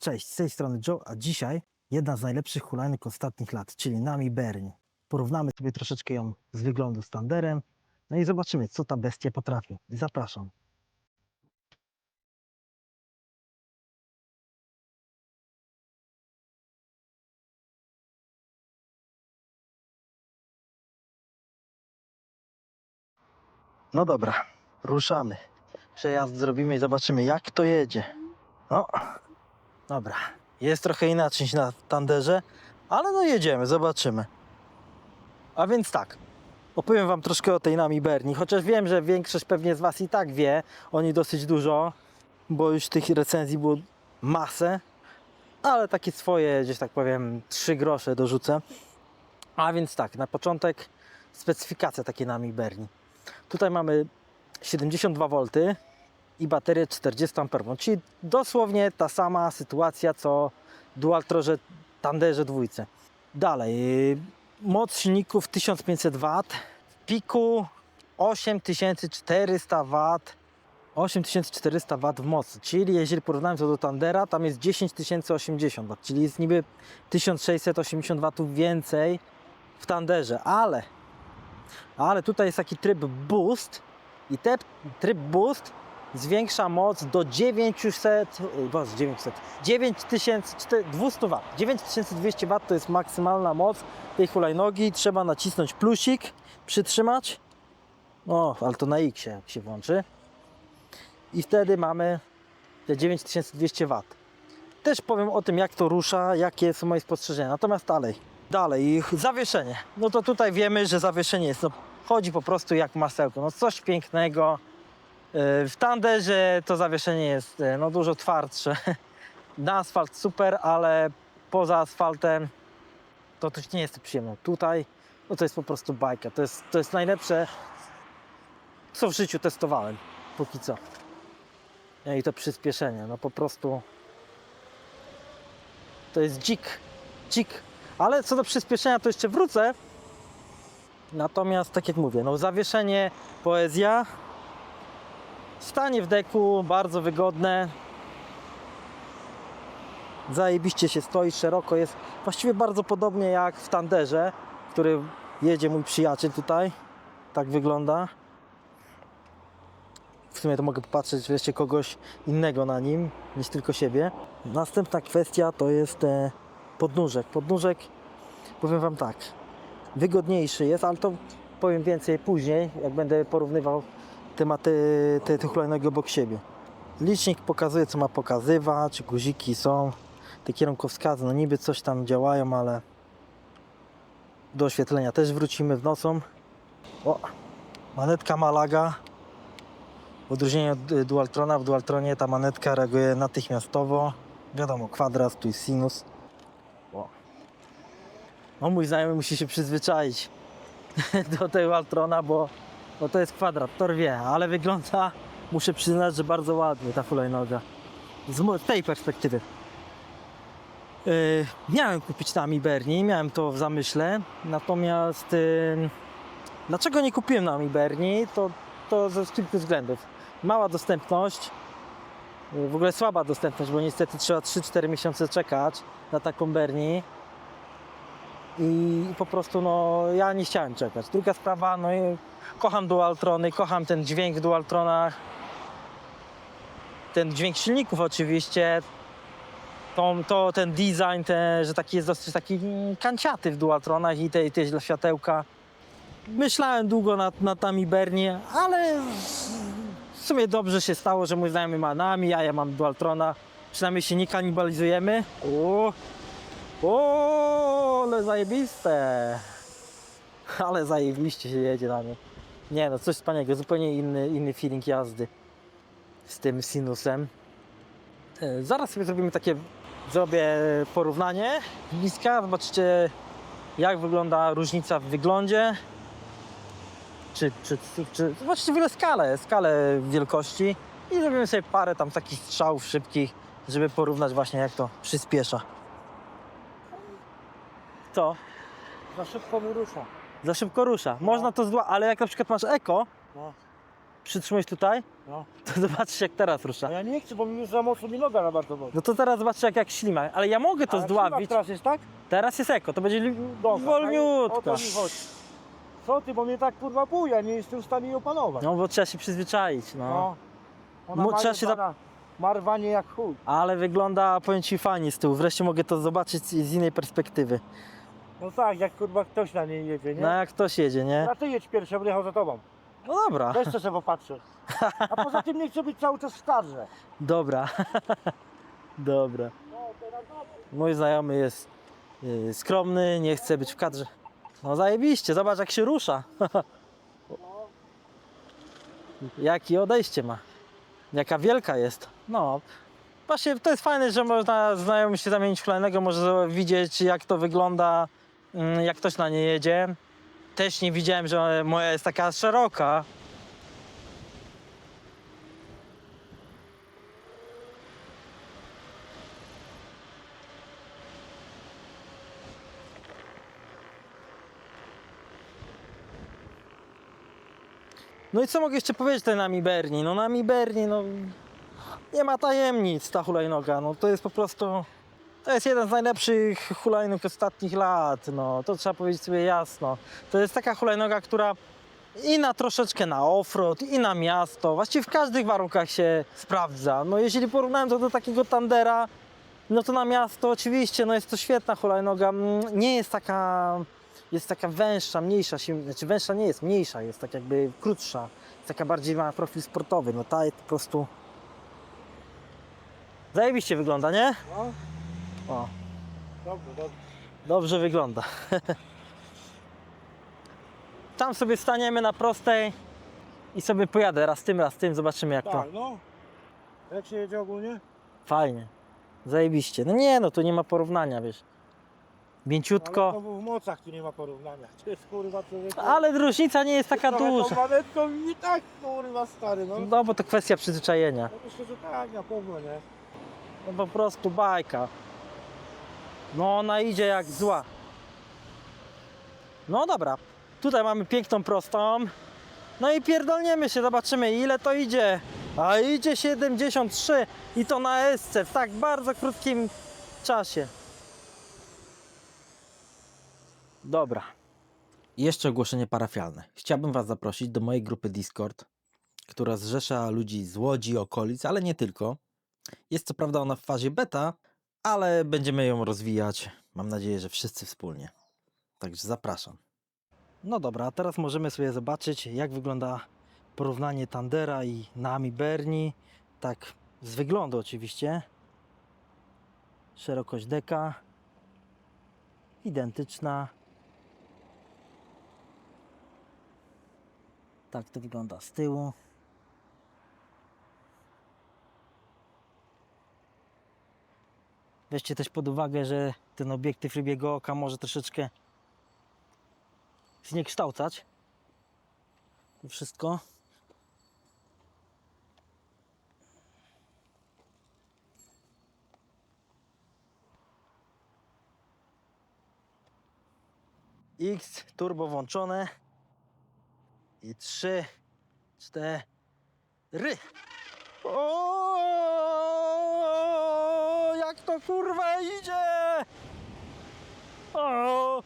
Cześć, z tej strony Joe, a dzisiaj jedna z najlepszych hulajnóg ostatnich lat, czyli Nami Bernie. Porównamy sobie troszeczkę ją z wyglądu z Thunderem, no i zobaczymy, co ta bestia potrafi. Zapraszam. No dobra, ruszamy. Przejazd zrobimy i zobaczymy, jak to jedzie. No, dobra. Jest trochę inaczej niż na Thunderze, ale no jedziemy, zobaczymy. A więc tak, opowiem Wam troszkę o tej Nami Bernie, chociaż wiem, że większość pewnie z Was i tak wie o niej dosyć dużo, bo już tych recenzji było masę, ale takie swoje, gdzieś tak powiem, 3 grosze dorzucę. A więc tak, na początek specyfikacja takiej Nami Bernie. Tutaj mamy 72 V i baterię 40 A, czyli dosłownie ta sama sytuacja co Dualtroże Thunderze dwójce. Dalej, moc silników 1500 W, w piku 8400 W, 8400 W w mocy, czyli jeżeli porównamy to do Thundera, tam jest 10080 W, czyli jest niby 1680 W więcej w Thunderze, ale tutaj jest taki tryb boost i ten tryb boost zwiększa moc do 9200 W. 9200 W to jest maksymalna moc tej hulajnogi. Trzeba nacisnąć plusik, przytrzymać. O, ale to na X jak się włączy. I wtedy mamy te 9200 W. Też powiem o tym, jak to rusza, jakie są moje spostrzeżenia. Natomiast dalej, zawieszenie. No to tutaj wiemy, że zawieszenie jest, no, chodzi po prostu jak masełko. No coś pięknego. W Thunderze to zawieszenie jest no, dużo twardsze. Na asfalt super, ale poza asfaltem to też nie jest przyjemne. Tutaj no to jest po prostu bajka. To jest najlepsze, co w życiu testowałem póki co. I to przyspieszenie, no po prostu to jest dzik. Ale co do przyspieszenia to jeszcze wrócę. Natomiast tak jak mówię, no zawieszenie poezja. Stanie w deku, bardzo wygodne. Zajebiście się stoi, szeroko jest. Właściwie bardzo podobnie jak w Thunderze, który jedzie mój przyjaciel tutaj. Tak wygląda. W sumie to mogę popatrzeć wreszcie kogoś innego na nim, niż tylko siebie. Następna kwestia to jest podnóżek. Podnóżek, powiem Wam tak, wygodniejszy jest, ale to powiem więcej później, jak będę porównywał te hulajnogi obok siebie. Licznik pokazuje, co ma pokazywać, guziki są, te kierunkowskazy, no niby coś tam działają, ale do oświetlenia też wrócimy w nocą. O, manetka Malaga. W odróżnieniu od Dualtrona, w Dualtronie ta manetka reaguje natychmiastowo. Wiadomo, kwadrat, tu jest sinus. O. No mój znajomy musi się przyzwyczaić do tego Dualtrona, bo to jest kwadrat, tor wie, ale wygląda, muszę przyznać, że bardzo ładnie ta hulajnoga. Z tej perspektywy. Miałem kupić Nami Bernie, miałem to w zamyśle, natomiast dlaczego nie kupiłem Nami Bernie, to ze kilku względów. Mała dostępność, w ogóle słaba dostępność, bo niestety trzeba 3-4 miesiące czekać na taką Bernie i po prostu no ja nie chciałem czekać. Druga sprawa, no i kocham Dualtrony, kocham ten dźwięk w Dualtronach, ten dźwięk silników oczywiście, ten design, że taki jest dosyć taki kanciaty w Dualtronach i te światełka. Myślałem długo nad Nami Bernie, ale w sumie dobrze się stało, że mój znajomy ma Nami, a ja mam Dualtrona. Przynajmniej się nie kanibalizujemy. Ale zajebiste. Ale zajebiście się jedzie na mnie. Nie no, coś wspaniałego, zupełnie inny feeling jazdy z tym sinusem. Zaraz sobie zrobię porównanie bliska, zobaczycie jak wygląda różnica w wyglądzie. Zobaczcie w ogóle skalę wielkości i zrobimy sobie parę tam takich strzałów szybkich, żeby porównać właśnie jak to przyspiesza. Co? Za szybko mi rusza. Za szybko rusza. Można to ale jak na przykład masz eko, No. przytrzymujesz tutaj No. To zobaczysz jak teraz rusza. A ja nie chcę, bo mi już za mocno mi noga na bardzo boli. No to teraz zobaczysz jak ślimak. Ale ja mogę to Ale zdławić. teraz jest tak? Teraz jest eko, to będzie Dobra, o wolniutko. to mi chodzi. Co ty, bo mnie tak kurwa buja, nie jestem w stanie jej opanować. No bo trzeba się przyzwyczaić, no. No. Ona Mu- ma trzeba się jebana, ma rwanie jak chuj. Ale wygląda, powiem ci, fajnie z tyłu. Wreszcie mogę to zobaczyć z innej perspektywy. No tak, jak kurwa ktoś na niej jedzie, nie? No jak ktoś jedzie, nie? A ty jedź pierwszy, ja będę jechał za tobą. No dobra, Też chcę sobie popatrzeć. A poza tym nie chcę być cały czas w kadrze. dobra. Dobra. No, teraz dobrze. Mój znajomy jest skromny, nie chce być w kadrze. No zajebiście, zobacz jak się rusza. Jakie odejście ma. Jaka wielka jest. No. Właśnie to jest fajne, że można znajomy się zamienić hulajnogę, może widzieć jak to wygląda, jak ktoś na nie jedzie. Też nie widziałem, że moja jest taka szeroka. No i co mogę jeszcze powiedzieć tutaj na Mi Berni? No na Mi Berni, no nie ma tajemnic ta hulajnoga, no to jest po prostu, to jest jeden z najlepszych hulajnóg ostatnich lat, no to trzeba powiedzieć sobie jasno. To jest taka hulajnoga, która i na troszeczkę na offroad, i na miasto, właściwie w każdych warunkach się sprawdza. No jeżeli porównałem to do takiego Tandera, no to na miasto oczywiście, no jest to świetna hulajnoga, nie jest taka węższa, mniejsza, znaczy węższa nie jest, mniejsza jest, tak jakby krótsza, jest taka bardziej ma profil sportowy, no ta jest po prostu zajebiście wygląda, nie? No, O, dobrze, dobrze. dobrze wygląda. Tam sobie staniemy na prostej i sobie pojadę raz tym, zobaczymy jak to. Tak, no. Jak się jedzie ogólnie? Fajnie, zajebiście. No nie, no to nie ma porównania, wiesz. Mięciutko, Ale to w mocach tu nie ma porównania. To jest kurwa człowiek. ale różnica nie jest taka duża. Tą manetką i tak kurwa stary, no. No bo to kwestia przyzwyczajenia. No myślę, że tak, na pewno, nie? No po prostu bajka. No ona idzie jak zła. No dobra, tutaj mamy piękną prostą. No i pierdolniemy się, zobaczymy ile to idzie. A idzie 73 i to na esce w tak bardzo krótkim czasie. Dobra. I jeszcze ogłoszenie parafialne. Chciałbym Was zaprosić do mojej grupy Discord, która zrzesza ludzi z Łodzi, okolic, ale nie tylko. Jest co prawda ona w fazie beta, ale będziemy ją rozwijać. Mam nadzieję, że wszyscy wspólnie. Także zapraszam. No dobra, a teraz możemy sobie zobaczyć, jak wygląda porównanie Tandera i Nami Berni. Tak z wyglądu oczywiście. Szerokość deka identyczna. Tak to wygląda z tyłu. Weźcie też pod uwagę, że ten obiektyw rybiego oka może troszeczkę zniekształcać to wszystko. X turbo włączone i 3, 4. O, jak to kurwa idzie! O,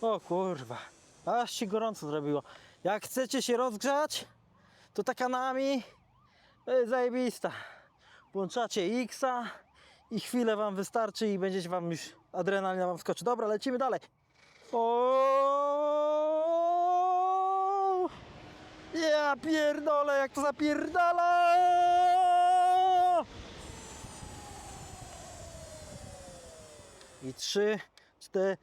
o kurwa, aż się gorąco zrobiło. Jak chcecie się rozgrzać, to taka Nami to jest zajebista. Włączacie X-a i chwilę wam wystarczy i będziecie wam już adrenalina wam skoczy. Dobra, lecimy dalej. O! Ja pierdolę, jak to zapierdala! I 3, 4.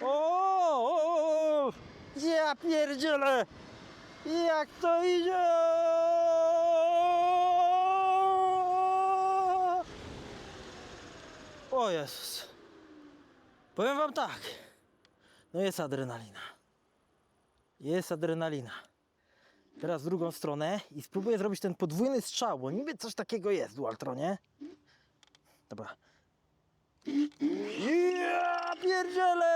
O! Ja pierdzielę! Jak to idzie! O Jezus. Powiem wam tak. No jest adrenalina. Jest adrenalina. Teraz w drugą stronę i spróbuję zrobić ten podwójny strzał, bo niby coś takiego jest w Dualtronie. Dobra. Ja pierdzielę!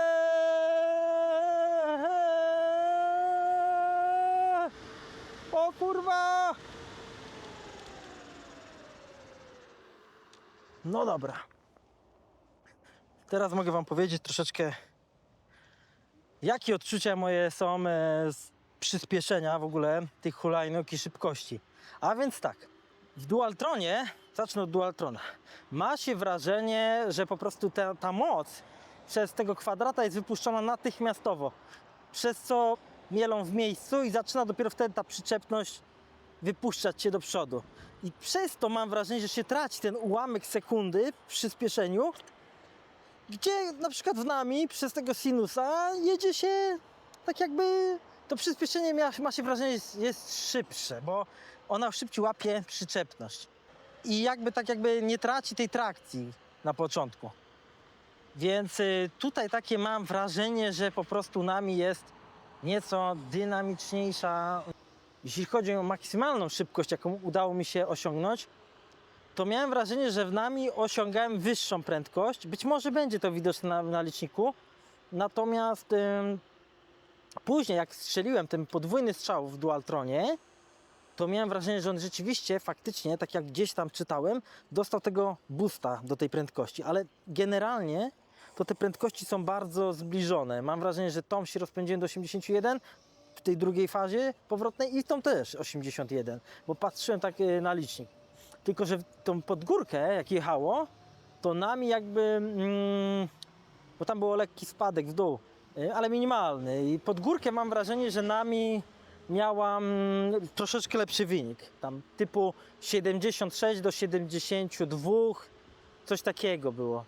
O kurwa! No dobra. Teraz mogę wam powiedzieć troszeczkę, jakie odczucia moje są z przyspieszenia w ogóle tych hulajnóg i szybkości. A więc tak, w Dualtronie, zacznę od Dualtrona, ma się wrażenie, że po prostu ta moc przez tego kwadrata jest wypuszczona natychmiastowo, przez co mielą w miejscu i zaczyna dopiero wtedy ta przyczepność wypuszczać się do przodu. I przez to mam wrażenie, że się traci ten ułamek sekundy w przyspieszeniu, gdzie na przykład w nami przez tego sinusa jedzie się tak jakby to przyspieszenie ma się wrażenie jest szybsze, bo ona szybciej łapie przyczepność i jakby nie traci tej trakcji na początku. Więc tutaj takie mam wrażenie, że po prostu nami jest nieco dynamiczniejsza. Jeśli chodzi o maksymalną szybkość, jaką udało mi się osiągnąć, to miałem wrażenie, że w nami osiągałem wyższą prędkość. Być może będzie to widoczne na liczniku. Natomiast później, jak strzeliłem ten podwójny strzał w Dualtronie, to miałem wrażenie, że on rzeczywiście, faktycznie, tak jak gdzieś tam czytałem, dostał tego boosta do tej prędkości. Ale generalnie to te prędkości są bardzo zbliżone. Mam wrażenie, że tą się rozpędziłem do 81 w tej drugiej fazie powrotnej i tą też 81, bo patrzyłem tak na licznik. Tylko że tą podgórkę, jak jechało, to nami jakby, bo tam było lekki spadek w dół, ale minimalny. I pod górkę mam wrażenie, że nami miałam troszeczkę lepszy wynik. Tam typu 76 do 72, coś takiego było.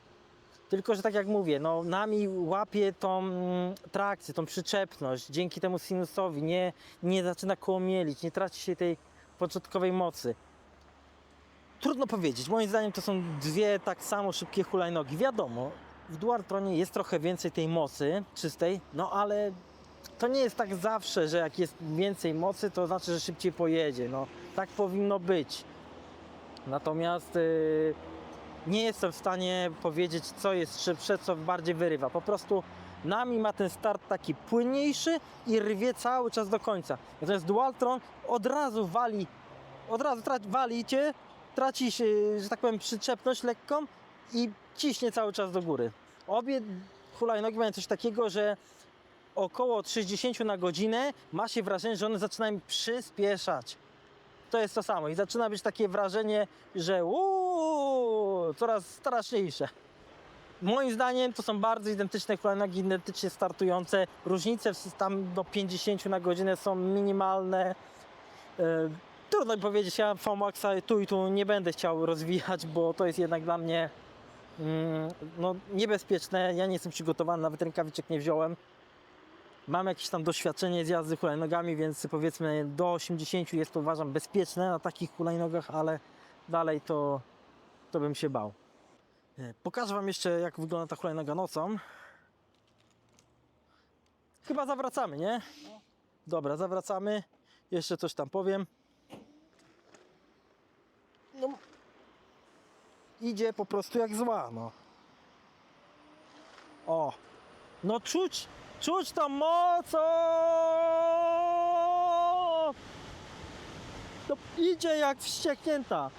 Tylko że tak jak mówię, no nami łapie tą trakcję, tą przyczepność. Dzięki temu sinusowi nie zaczyna kołomielić, nie traci się tej początkowej mocy. Trudno powiedzieć. Moim zdaniem to są dwie tak samo szybkie hulajnogi. Wiadomo, w Dualtronie jest trochę więcej tej mocy czystej, no ale to nie jest tak zawsze, że jak jest więcej mocy, to znaczy, że szybciej pojedzie. No, tak powinno być. Natomiast nie jestem w stanie powiedzieć, co jest szybsze, co bardziej wyrywa. Po prostu nami ma ten start taki płynniejszy i rwie cały czas do końca. Natomiast Dualtron od razu wali cię, traci się, że tak powiem, przyczepność lekką i ciśnie cały czas do góry. Obie hulajnogi mają coś takiego, że około 60 na godzinę ma się wrażenie, że one zaczynają przyspieszać. To jest to samo i zaczyna być takie wrażenie, że coraz straszniejsze. Moim zdaniem to są bardzo identyczne hulajnogi, identycznie startujące. Różnice tam do 50 na godzinę są minimalne. Trudno mi powiedzieć, ja VMAXa tu i tu nie będę chciał rozwijać, bo to jest jednak dla mnie no, niebezpieczne. Ja nie jestem przygotowany, nawet rękawiczek nie wziąłem. Mam jakieś tam doświadczenie z jazdy hulajnogami, więc powiedzmy do 80 jest to, uważam, bezpieczne na takich hulajnogach, ale dalej to bym się bał. Pokażę wam jeszcze, jak wygląda ta hulajnoga nocą. Chyba zawracamy, nie? Dobra, zawracamy. Jeszcze coś tam powiem. No, idzie po prostu jak zła, no. O, no czuć tą moc, no, idzie jak wścieknięta.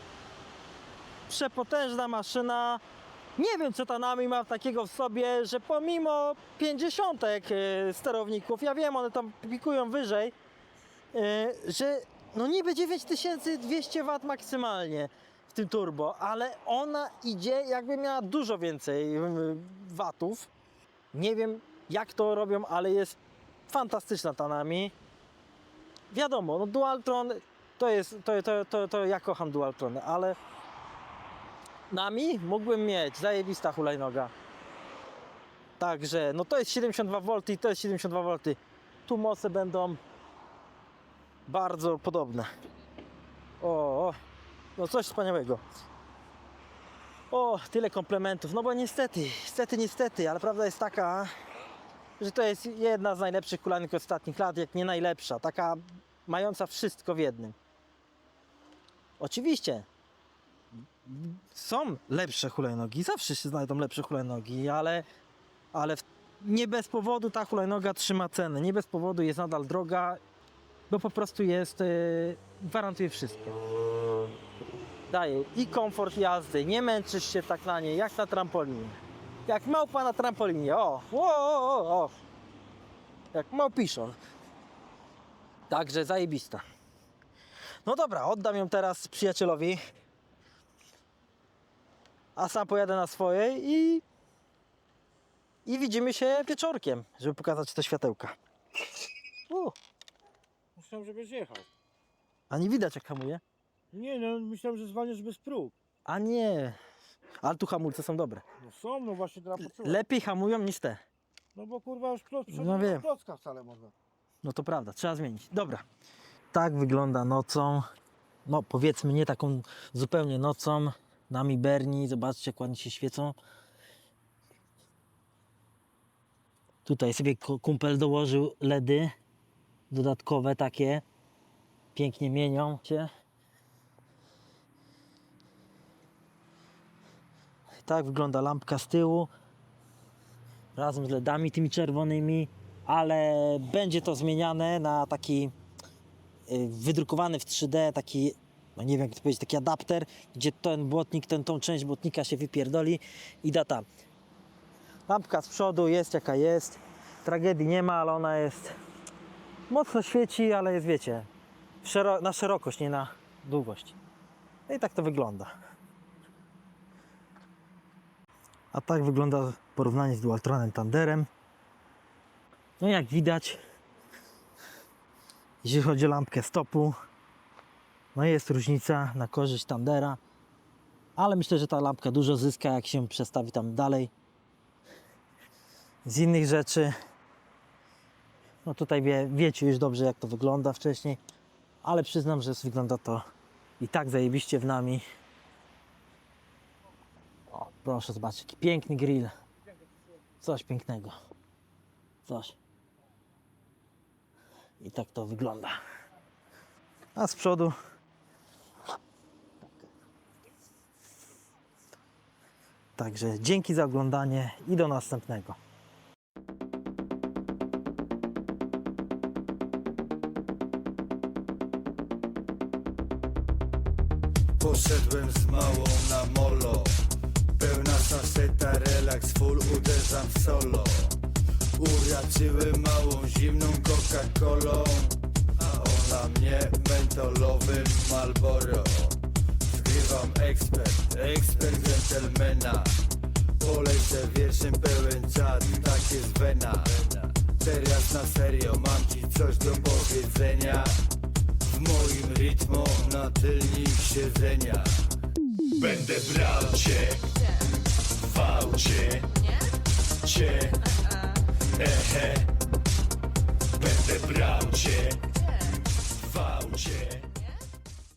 Przepotężna maszyna. Nie wiem, co ta nami ma takiego w sobie, że pomimo 50 sterowników, ja wiem, one tam pikują wyżej, że no niby 9200 W maksymalnie w tym turbo, ale ona idzie jakby miała dużo więcej watów. Nie wiem, jak to robią, ale jest fantastyczna ta nami. Wiadomo, no Dualtron to ja kocham Dualtrony, ale nami mógłbym mieć zajebista hulajnoga. Także no to jest 72 V i to jest 72 V. Tu moce będą bardzo podobne. O, no coś wspaniałego. O, tyle komplementów. No bo niestety, ale prawda jest taka, że to jest jedna z najlepszych hulajnóg ostatnich lat, jak nie najlepsza. Taka mająca wszystko w jednym. Oczywiście są lepsze hulajnogi, zawsze się znajdą lepsze hulajnogi, ale nie bez powodu ta hulajnoga trzyma cenę, nie bez powodu jest nadal droga bo po prostu jest, gwarantuje wszystko. Daje i komfort jazdy, nie męczysz się tak na niej, jak na trampolinie. Jak małpa na trampolinie, o. Jak małpiszon. Także zajebista. No dobra, oddam ją teraz przyjacielowi. A sam pojadę na swojej i widzimy się wieczorkiem, żeby pokazać te światełka. Myślałem, że będziesz jechał. A nie widać jak hamuje? Nie no, myślałem, że zwalniasz bez prób. A nie. Ale tu hamulce są dobre. No są, no właśnie teraz poczułem. Lepiej hamują niż te. No bo kurwa już No wiem. klocka wcale można. No to prawda, trzeba zmienić. Dobra. Tak wygląda nocą. No powiedzmy nie taką zupełnie nocą. Na Miberni. Zobaczcie jak ładnie się świecą. Tutaj sobie kumpel dołożył LEDy. Dodatkowe takie. Pięknie mienią się. Tak wygląda lampka z tyłu. Razem z LEDami tymi czerwonymi. Ale będzie to zmieniane na taki wydrukowany w 3D taki, no nie wiem jak to powiedzieć, taki adapter, gdzie ten błotnik, tą część błotnika się wypierdoli i da tam. Lampka z przodu jest jaka jest. Tragedii nie ma, ale ona jest mocno świeci, ale jest, wiecie, na szerokość, nie na długość. No i tak to wygląda. A tak wygląda porównanie z Dualtronem Thunderem. No jak widać, jeśli chodzi o lampkę stopu, no jest różnica na korzyść Thundera, ale myślę, że ta lampka dużo zyska, jak się przestawi tam dalej. Z innych rzeczy, no tutaj wiecie już dobrze jak to wygląda wcześniej, ale przyznam, że wygląda to i tak zajebiście w nami. O, proszę zobaczyć, jaki piękny grill. Coś pięknego. Coś. I tak to wygląda. A z przodu także dzięki za oglądanie i do następnego. Poszedłem z małą na molo. Pełna saseta, relaks, full, uderzam w solo. Uraczyłem małą zimną Coca-Colą, a ona mnie mentolowym Marlboro. Zgrywam ekspert dżentelmena. Polecę wierszem pełen czad, tak jest wena. Teraz na serio, mam ci coś do powiedzenia. W moim rytmie na tylnik siedzenia. Będę brał cię w aucie, cię, ehe. Będę brał cię w aucie.